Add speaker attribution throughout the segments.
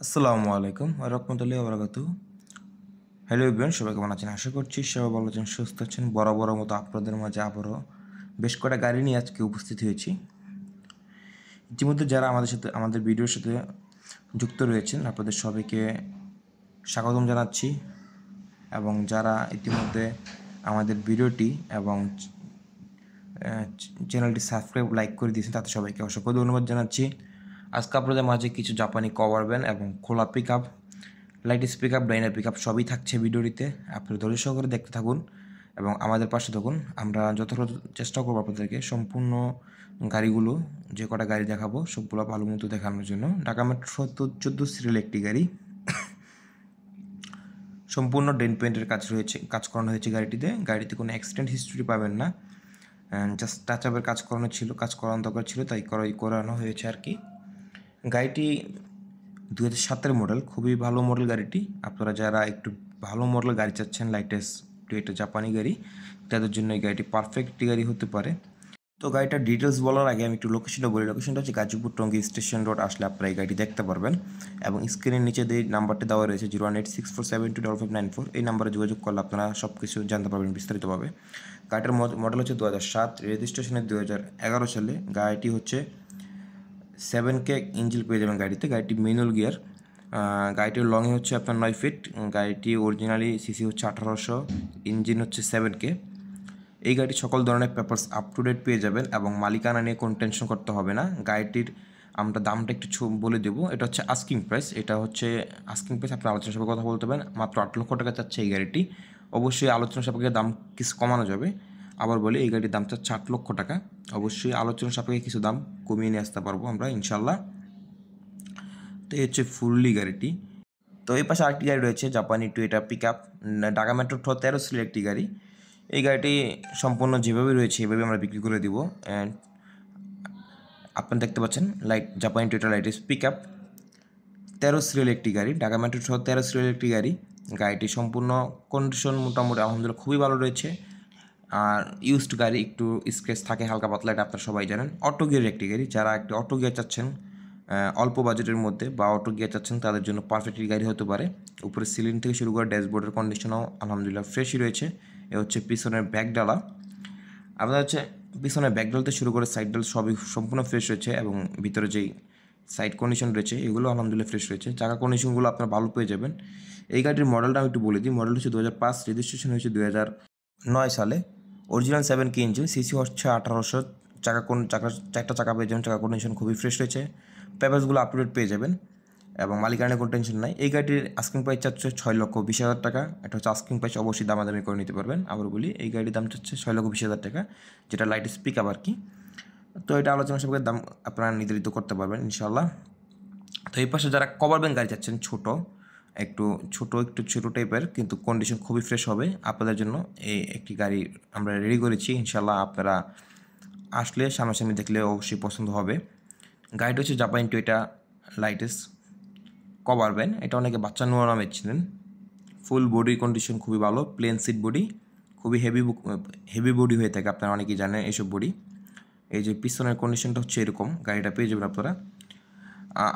Speaker 1: আসসালামু আলাইকুম রহমতুল্লাহি ওয়া বারাকাতুহু। হ্যালো এভরিওয়ান, সবাই কেমন আছেন? আশা করছি সবাই ভালো আছেন, সুস্থ আছেন। বরাবর মতো আপনাদের মাঝে আবারও বেশ কটা গাড়ি নিয়ে আজকে উপস্থিত হয়েছি। ইতিমধ্যে যারা আমাদের ভিডিওর সাথে যুক্ত রয়েছেন আপনাদের সবাইকে স্বাগতম জানাচ্ছি, এবং যারা ইতিমধ্যে আমাদের ভিডিওটি এবং চ্যানেলটি সাবস্ক্রাইব লাইক করে দিয়েছেন তাদের সবাইকে অসংখ্য ধন্যবাদ জানাচ্ছি। আজকে আপনাদের মাঝে কিছু জাপানি কভার ভ্যান এবং খোলা pick up, light pick up, ডাইনার পিক আপ সবই থাকছে ভিডিওটিতে। আপনারা ধৈর্য সহকারে দেখতে থাকুন এবং আমাদের পাশে থাকুন। আমরা যথাযথ চেষ্টা করবো আপনাদেরকে সম্পূর্ণ গাড়িগুলো, যে কটা গাড়ি দেখাবো সবগুলো ভালো মতো দেখানোর জন্য। ঢাকা মেট্রো 14 সিরিয়াল একটি গাড়ি, সম্পূর্ণ ডেন্ট পেন্টের কাজ করানো হয়েছে গাড়িতে কোনো অ্যাক্সিডেন্ট হিস্ট্রি পাবেন না। জাস্ট টাচ আপের কাজ করানো দরকার ছিল, তাই করানো হয়েছে আর কি। গাড়িটি 2007-এর মডেল, খুবই ভালো মডেল গাড়িটি। আপনারা যারা একটু ভালো মডেল গাড়ি চাচ্ছেন, লাইটেস্ট একটা জাপানি গাড়ি, তাদের জন্য এই গাড়িটি পারফেক্ট গাড়ি হতে পারে। তো গাড়িটার ডিটেলস বলার আগে আমি একটু লোকেশনটা বলি। লোকেশনটা হচ্ছে গাজীপুর টঙ্গী স্টেশন রোড। আসলে আপনারা এই গাড়িটি দেখতে পারবেন এবং স্ক্রিনের নিচে যে নাম্বারটি দেওয়া রয়েছে 01864725594, এই নাম্বারে যোগাযোগ করলে আপনারা সব কিছু জানতে পারবেন বিস্তারিতভাবে। গাড়িটার মডেল হচ্ছে 2007, রেজিস্ট্রেশনের 2011 সালে। গাড়িটি হচ্ছে 7K ইঞ্জিন পেয়ে যাবেন গাড়িটি ম্যানুয়াল গিয়ার। গাড়িটির লংই হচ্ছে আপনার 9 ফিট। গাড়িটি অরিজিনালি সিসি হচ্ছে 1800, ইঞ্জিন হচ্ছে 7K। এই গাড়ির সকল ধরনের পেপারস আপ টু ডেট পেয়ে যাবেন এবং মালিকানা নিয়ে কোনো টেনশন করতে হবে না। গাড়িটির আমরা দামটা একটু বলে দেবো। এটা হচ্ছে আস্কিং প্রাইস, আপনার আলোচনা সাপেক্ষে কথা বলতে পারেন। মাত্র 8 লক্ষ টাকা চাচ্ছে এই গাড়িটি। অবশ্যই আলোচনা সাপেক্ষে দাম কিছু কমানো যাবে। আবার বলি, এই গাড়ির দাম চাচ্ছে 8 লক্ষ টাকা। অবশ্যই আলোচনা সাপেক্ষে কিছু দাম কমিয়ে নিয়ে আসতে পারবো আমরা ইনশাল্লাহ। তো এই হচ্ছে ফুললি গাড়িটি। তো এই পাশে আরেকটি গাড়ি রয়েছে, জাপানি Toyota pick up, Dhaka metro 13 serial একটি গাড়ি। এই গাড়িটি সম্পূর্ণ যেভাবে রয়েছে এভাবে আমরা বিক্রি করে দিব। অ্যান্ড আপনারা দেখতে পাচ্ছেন জাপানি Toyota LiteAce pick up 13 serial একটি গাড়ি, ঢাকা মেট্রো 13 সিরিয়াল একটি গাড়ি। গাড়িটি সম্পূর্ণ কন্ডিশন মোটামুটি আলহামদুলিল্লাহ খুবই ভালো রয়েছে। আর ইউজড গাড়ি, একটু স্ক্র্যাচ থাকে হালকা পাতলা, এটা আপনারা সবাই জানেন। অটো গিয়ারের একটি গাড়ি, যারা একটু অটো গিয়ার চাচ্ছেন অল্প বাজেটের মধ্যে বা অটো গিয়ার চাচ্ছেন তাদের জন্য পারফেক্ট গাড়ি হতে পারে। উপরে সিলিং থেকে শুরু করে ড্যাশবোর্ডের কন্ডিশনও আলহামদুলিল্লাহ ফ্রেশই রয়েছে। এ হচ্ছে পিছনের ব্যাকডালা। আপনার হচ্ছে পিছনের ব্যাকডালতে শুরু করে সাইড ডাল সবই সম্পূর্ণ ফ্রেশ রয়েছে, এবং ভিতরে যেই সাইড কন্ডিশন রয়েছে এগুলো আলহামদুলিল্লাহ ফ্রেশ রয়েছে। চাকা কন্ডিশনগুলো আপনারা ভালো পেয়ে যাবেন। এই গাড়িটির মডেলটা আমি একটু বলে দিই। মডেল হচ্ছে 2005, রেজিস্ট্রেশন হয়েছে 2009 সালে। অরিজিনাল 7K ইঞ্জিন, সিসি হচ্ছে 1800। চারটা চাকা পেয়ে যাবেন, চাকা কন্ডিশন খুবই ফ্রেশ রয়েছে। পেপারসগুলো আপ টু ডেট পেয়ে যাবেন এবং মালিকানার কোনো টেনশন নাই। এই গাড়িটির আস্কিং প্রাইস চাচ্ছে 6,20,000 টাকা। এটা হচ্ছে আস্কিং প্রাইস, অবশ্যই দামাদামি করে নিতে পারবেন। আবার বলি, এই গাড়ির দাম চাচ্ছে 6,20,000 টাকা, যেটা লাইট স্পিক আপ আর কি। তো এটা আলোচনা সাপেক্ষে দাম আপনারা নির্ধারিত করতে পারবেন ইনশাল্লাহ। তো এই পাশে যারা কভার ভ্যান গাড়ি চাচ্ছেন, একটু ছোট টাইপের কিন্তু কন্ডিশন খুবই ফ্রেশ হবে, আপনাদের জন্য এই একটি গাড়ি আমরা রেডি করেছি ইনশাল্লাহ। আপনারা আসলে সামনাসামনি দেখলে অবশ্যই পছন্দ হবে। গাড়িটা হচ্ছে জাপানি টয়োটা লাইটেস কভার ভ্যান। এটা অনেকে বাচ্চা নোয়া নামে ছিলেন। ফুল বডি কন্ডিশন খুবই ভালো, প্লেন সিট বডি, খুবই হেভি বডি হয়ে থাকে, আপনারা অনেকেই জানেন এইসব বডি। এই যে পিছনের কন্ডিশনটা হচ্ছে এরকম, গাড়িটা পেয়ে যাবেন আপনারা।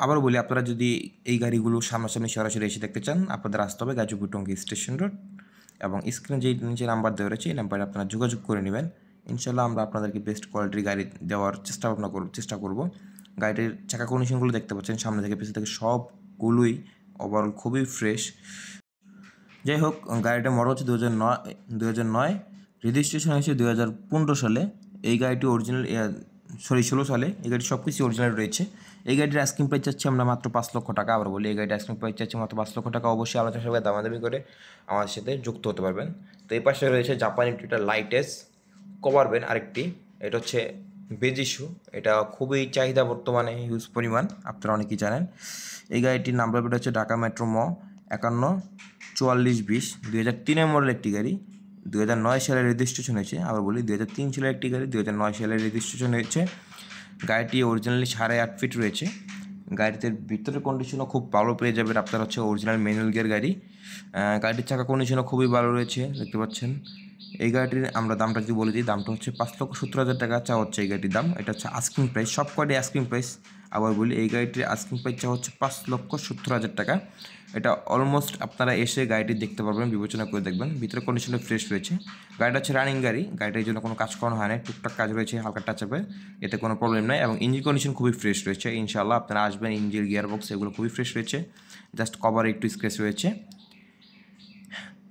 Speaker 1: আবার বলি, আপনারা যদি এই গাড়িগুলো সামনাসামনি সরাসরি এসে দেখতে চান, আপনাদের আসতে হবে গাজীপুর টঙ্গী স্টেশন রোড, এবং স্ক্রিনে যে নিচে নাম্বার দেওয়া রয়েছে এই নাম্বারে আপনারা যোগাযোগ করে নেবেন। ইনশাল্লাহ আমরা আপনাদেরকে বেস্ট কোয়ালিটির গাড়ি দেওয়ার চেষ্টা করব। গাড়িটির চাকা কন্ডিশনগুলো দেখতে পাচ্ছেন, সামনে থেকে পিছনে থেকে সবগুলোই ওভারঅল খুবই ফ্রেশ। যাই হোক, গাড়িটার মডেল হচ্ছে 2009, রেজিস্ট্রেশন হয়েছে 2015 সালে। এই গাড়িটি অরিজিনাল 16 সালে। এই গাড়ি সব কিছু অরিজিনাল রয়েছে। এই গাড়ির আস্কিং প্রাইস চাচ্ছি আমরা মাত্র 5 লক্ষ টাকা। আবার বলি, এই গাড়ির আস্কিং প্রাইস চাচ্ছি মাত্র 5 লক্ষ টাকা। অবশ্যই আলোচনা সবাই দামাদামি করে আমাদের সাথে যুক্ত হতে পারবেন। তো এই পাশে রয়েছে জাপানি টয়োটা লাইটেস কভার ভ্যান আরেকটি। এটা হচ্ছে বেজিসু, এটা খুবই চাহিদা বর্তমানে, হিউজ পরিমাণ, আপনারা অনেকেই জানেন। এই গাড়িটির নাম্বার প্লেট হচ্ছে ঢাকা মেট্রো 514420, 2003-এর মডেল একটি গাড়ি, 2009 সালে রেজিস্ট্রেশন হয়েছে। আবার বলি, 2003 সালের একটি গাড়ি, 2009 সালে রেজিস্ট্রেশন হয়েছে। গাড়িটি অরিজিনালি 8.5 ফিট রয়েছে। গাড়িতে ভিতরের কন্ডিশনও খুব ভালো পেয়ে যাবেন আপনার, হচ্ছে অরিজিনাল ম্যানুয়াল গিয়ার গাড়ি। গাড়িটির চাকা কন্ডিশনও খুবই ভালো রয়েছে, দেখতে পাচ্ছেন। এই গাড়িটির আমরা দামটা যদি বলে দিই, দামটা হচ্ছে 5,70,000 টাকা চা হচ্ছে এই গাড়িটির দাম। এটা হচ্ছে আস্কিং প্রাইস, সব কয়টি আস্কিং প্রাইস। আবার বলি এই গাড়িটির আস্কিং প্রাইস হচ্ছে 5,70,000 টাকা। এটা অলমোস্ট আপনারা এসে গাড়িটি দেখতে পারবেন, বিবেচনা করে দেখবেন। ভিতরে কন্ডিশনটা ফ্রেশ রয়েছে। গাড়িটা হচ্ছে রানিং গাড়ি, গাড়িটার জন্য কোনো কাজ করানো হয় না, টুকটাক কাজ রয়েছে হালকা টাচ আপে, এতে কোনো প্রবলেম নাই। এবং ইঞ্জিন কন্ডিশন খুবই ফ্রেশ রয়েছে। ইনশাআল্লাহ আপনারা আসবেন, ইঞ্জিন গিয়ারবক্স এগুলো খুবই ফ্রেশ রয়েছে, জাস্ট কভারে একটু স্ক্র্যাচ রয়েছে।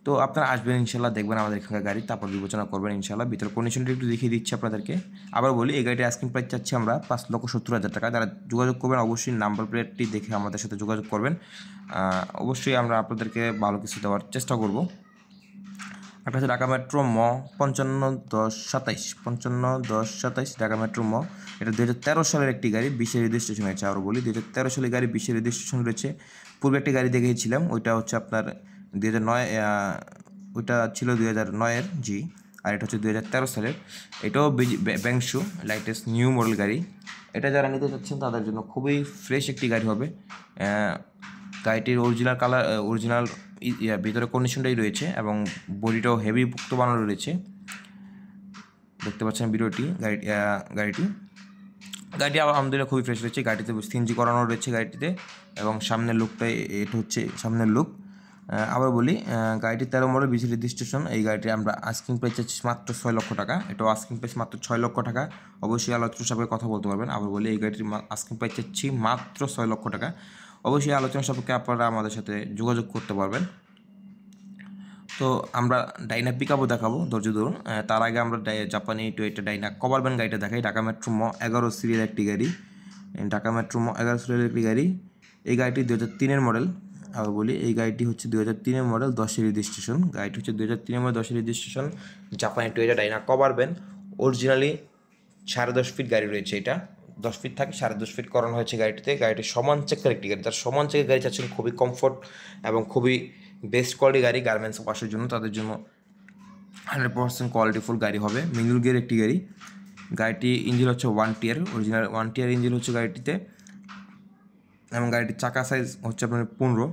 Speaker 1: তো আপনারা আসবেন ইনশাল্লাহ, দেখবেন আমাদের এখানকার গাড়ি, তারপর বিবেচনা করবেন ইনশাল্লাহ। ভিতরে কন্ডিশনটা একটু দেখিয়ে দিচ্ছি আপনাদেরকে। আবার বলি এই গাড়ির আস্কিং প্রাইস চাচ্ছি আমরা 5,70,000 টাকা। যারা যোগাযোগ করবেন অবশ্যই নাম্বার প্লেটটি দেখে আমাদের সাথে যোগাযোগ করবেন। অবশ্যই আমরা আপনাদেরকে ভালো কিছু দেওয়ার চেষ্টা করব। একটা হচ্ছে ঢাকা মেট্রো ম 551027 ঢাকা মেট্রো ম। এটা 2013 সালের একটি গাড়ি, 20-এর রেজিস্ট্রেশন হয়েছে। আরও বলি 2013 সালের গাড়ি, 20-এর রেজিস্ট্রেশন রয়েছে। পূর্বে একটি গাড়ি দেখিয়েছিলাম, ওইটা হচ্ছে আপনার 2009, ওইটা ছিল 2009-এর জি, আর এটা হচ্ছে 2013 সালের। এটাও ব্যাংশু লাইটেস্ট নিউ মডেল গাড়ি। এটা যারা নিতে চাচ্ছেন তাদের জন্য খুবই ফ্রেশ একটি গাড়ি হবে। গাড়িটির অরিজিনাল কালার, অরিজিনাল ভিতরে কন্ডিশনটাই রয়েছে এবং বডিটাও হেভি পুক্ত বানানো রয়েছে। দেখতে পাচ্ছেন ভিডিওটি গাড়িটি আলহামদুলিল্লাহ খুবই ফ্রেশ রয়েছে। গাড়িতে সিএনজি করানো রয়েছে গাড়িটিতে, এবং সামনের লুকটাই এটা হচ্ছে সামনের লুক। আবার বলি গাড়িটি 13 মডেল, 20 রেজিস্ট্রেশন। এই গাড়িটি আমরা আস্কিং প্রাইস চাচ্ছি মাত্র 6 লক্ষ টাকা। এটাও আস্কিং প্রাইস মাত্র 6 লক্ষ টাকা। অবশ্যই আলোচনা সাপেক্ষে কথা বলতে পারবেন। আবার বলি এই গাড়িটির আস্কিং প্রাইস চাচ্ছি মাত্র 6 লক্ষ টাকা। অবশ্যই আলোচনা সাপেক্ষে আপনারা আমাদের সাথে যোগাযোগ করতে পারবেন। তো আমরা ডাইনা পিকআপও দেখাবো, ধৈর্য ধরুন। তার আগে আমরা জাপানি টয়োটা ডাইনা কভার ভ্যান গাড়িটা দেখাই। ঢাকা মেট্রো ম 11 সিরিয়াল একটি গাড়ি, ঢাকা মেট্রো ম 11 সিরিয়াল একটি গাড়ি। এই গাড়িটি 2003-এর মডেল। আবার বলি এই গাড়িটি হচ্ছে 2003-এর মডেল, 10-এর রেজিস্ট্রেশন। গাড়িটি হচ্ছে 2003-এর মডেল, 10-এর রেজিস্ট্রেশন, জাপানি Toyota Dyna cover van. Originally 10.5 feet গাড়ি রয়েছে। এটা 10 ফিট থাকে, 10.5 ফিট করানো হয়েছে গাড়িটিতে। গাড়িটি সমান চেকের একটি গাড়ি। তার সমান চেকের গাড়ি চাচ্ছেন, খুবই কমফোর্ট এবং খুবই বেস্ট কোয়ালিটি গাড়ি গার্মেন্টস ওয়াশের জন্য, তাদের জন্য 100% কোয়ালিটিফুল গাড়ি হবে। মিনুল গিয়ার একটি গাড়ি। গাড়িটি ইঞ্জিন হচ্ছে 1 টিয়ার, অরিজিনাল 1 টিয়ার ইঞ্জিন হচ্ছে গাড়িটিতে। এবং গাড়িটির চাকা সাইজ হচ্ছে আপনার 15।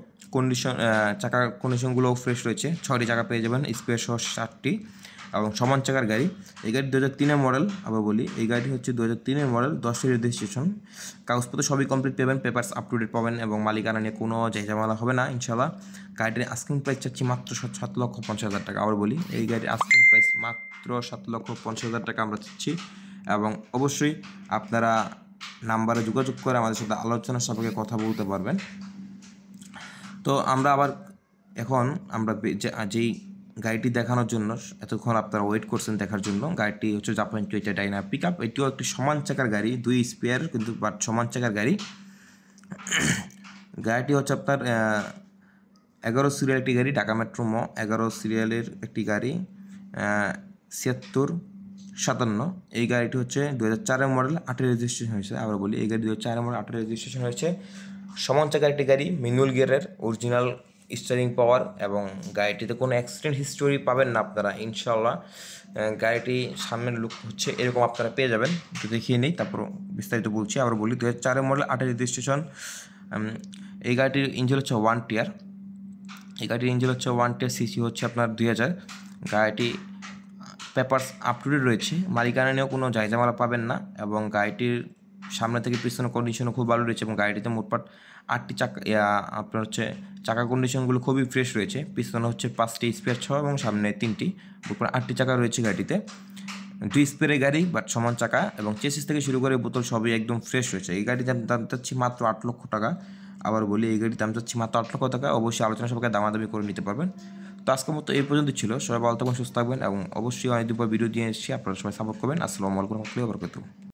Speaker 1: চাকার কন্ডিশনগুলোও ফ্রেশ রয়েছে। 6টি চাকা পেয়ে যাবেন, স্পেয়ার সহ 7টি, এবং সমান চাকার গাড়ি। এই গাড়ি 2003-এর মডেল। আবার বলি এই গাড়িটি হচ্ছে 2003-এর মডেল, 10-এর রেজিস্ট্রেশন। কাগজপত্র সবই কমপ্লিট পাবেন, পেপারস আপ টু ডেট পাবেন, এবং মালিকানা নিয়ে কোনো ঝামেলা হবে না ইনশাল্লাহ। গাড়িটির আস্কিং প্রাইস চাচ্ছি মাত্র 7,50,000 টাকা। আবার বলি এই গাড়ির আস্কিং প্রাইস মাত্র 7,50,000 টাকা আমরা চাচ্ছি। এবং অবশ্যই আপনারা নাম্বারে যোগাযোগ করে আমাদের সাথে আলোচনার সাপেক্ষে কথা বলতে পারবেন। তো আমরা আবার এখন আমরা যেই গাড়িটি দেখানোর জন্য এতক্ষণ আপনারা ওয়েট করছেন দেখার জন্য, গাড়িটি হচ্ছে জাপানি টয়োটা ডাইনা পিকআপ। এটিও একটি সমান চাকার গাড়ি, 2 স্পেয়ার কিন্তু বাট সমান চাকার গাড়ি। গাড়িটি হচ্ছে আপনার 11 সিরিয়াল একটি গাড়ি, ঢাকা মেট্রো ম 11 সিরিয়ালের একটি গাড়ি, 7657। এই গাড়িটি হচ্ছে 2004-এর মডেল, 8-এর রেজিস্ট্রেশন হয়েছে। আবার বলি এই গাড়ি 2004-এর মডেল, 8-এর রেজিস্ট্রেশন হয়েছে। সমান চাকার একটি গাড়ি, ম্যানুয়াল গিয়ারের, অরিজিনাল স্টিয়ারিং পাওয়ার, এবং গাড়িটিতে কোনো অ্যাক্সিডেন্ট হিস্টোরি পাবেন না আপনারা ইনশাল্লাহ। গাড়িটি সামনের লুক হচ্ছে এরকম আপনারা পেয়ে যাবেন। একটু দেখিয়ে নেই, তারপর বিস্তারিত বলছি। আবার বলি 2004-এর মডেল, 8-এর রেজিস্ট্রেশন। এই গাড়িটির ইঞ্জিন হচ্ছে 1 টিয়ার। এই গাড়িটির ইঞ্জিন হচ্ছে 1 টিয়ার, সিসি হচ্ছে আপনার 2000। গাড়িটি পেপারস আপ টু ডেট রয়েছে, মালিকানা নিয়েও কোনো ঝামেলা পাবেন না, এবং গাড়িটির সামনে থেকে পিছনের কন্ডিশনও খুব ভালো রয়েছে। এবং গাড়িটিতে মোটপাট 8টি চাকা, আপনার হচ্ছে চাকা কন্ডিশনগুলো খুবই ফ্রেশ রয়েছে। পিছনে হচ্ছে 5টি স্পেয়ার সহ, এবং সামনে 3টি, মোটপাট 8টি চাকা রয়েছে গাড়িতে। 2 স্পেয়ারের গাড়ি বাট সমান চাকা, এবং চেসিস থেকে শুরু করে বোতল সবই একদম ফ্রেশ রয়েছে। এই গাড়ির দাম চাচ্ছি মাত্র 8 লক্ষ টাকা। আবার বলি এই গাড়ির দাম চাচ্ছি মাত্র 8 লক্ষ টাকা। অবশ্যই আলোচনা সবাইকে দামাদামি করে নিতে পারবেন। তো আজকের মতো এই পর্যন্ত ছিল। সবাই ভালো থাকবেন, সুস্থ থাকবেন, এবং অবশ্যই অনেকদিন পর ভিডিও দিয়ে এসেছি। আপনারা সবাই সাপোর্ট করবেন। আসসালামু আলাইকুম ওয়া রাহমাতুল্লাহি ওয়া বারাকাতুহু।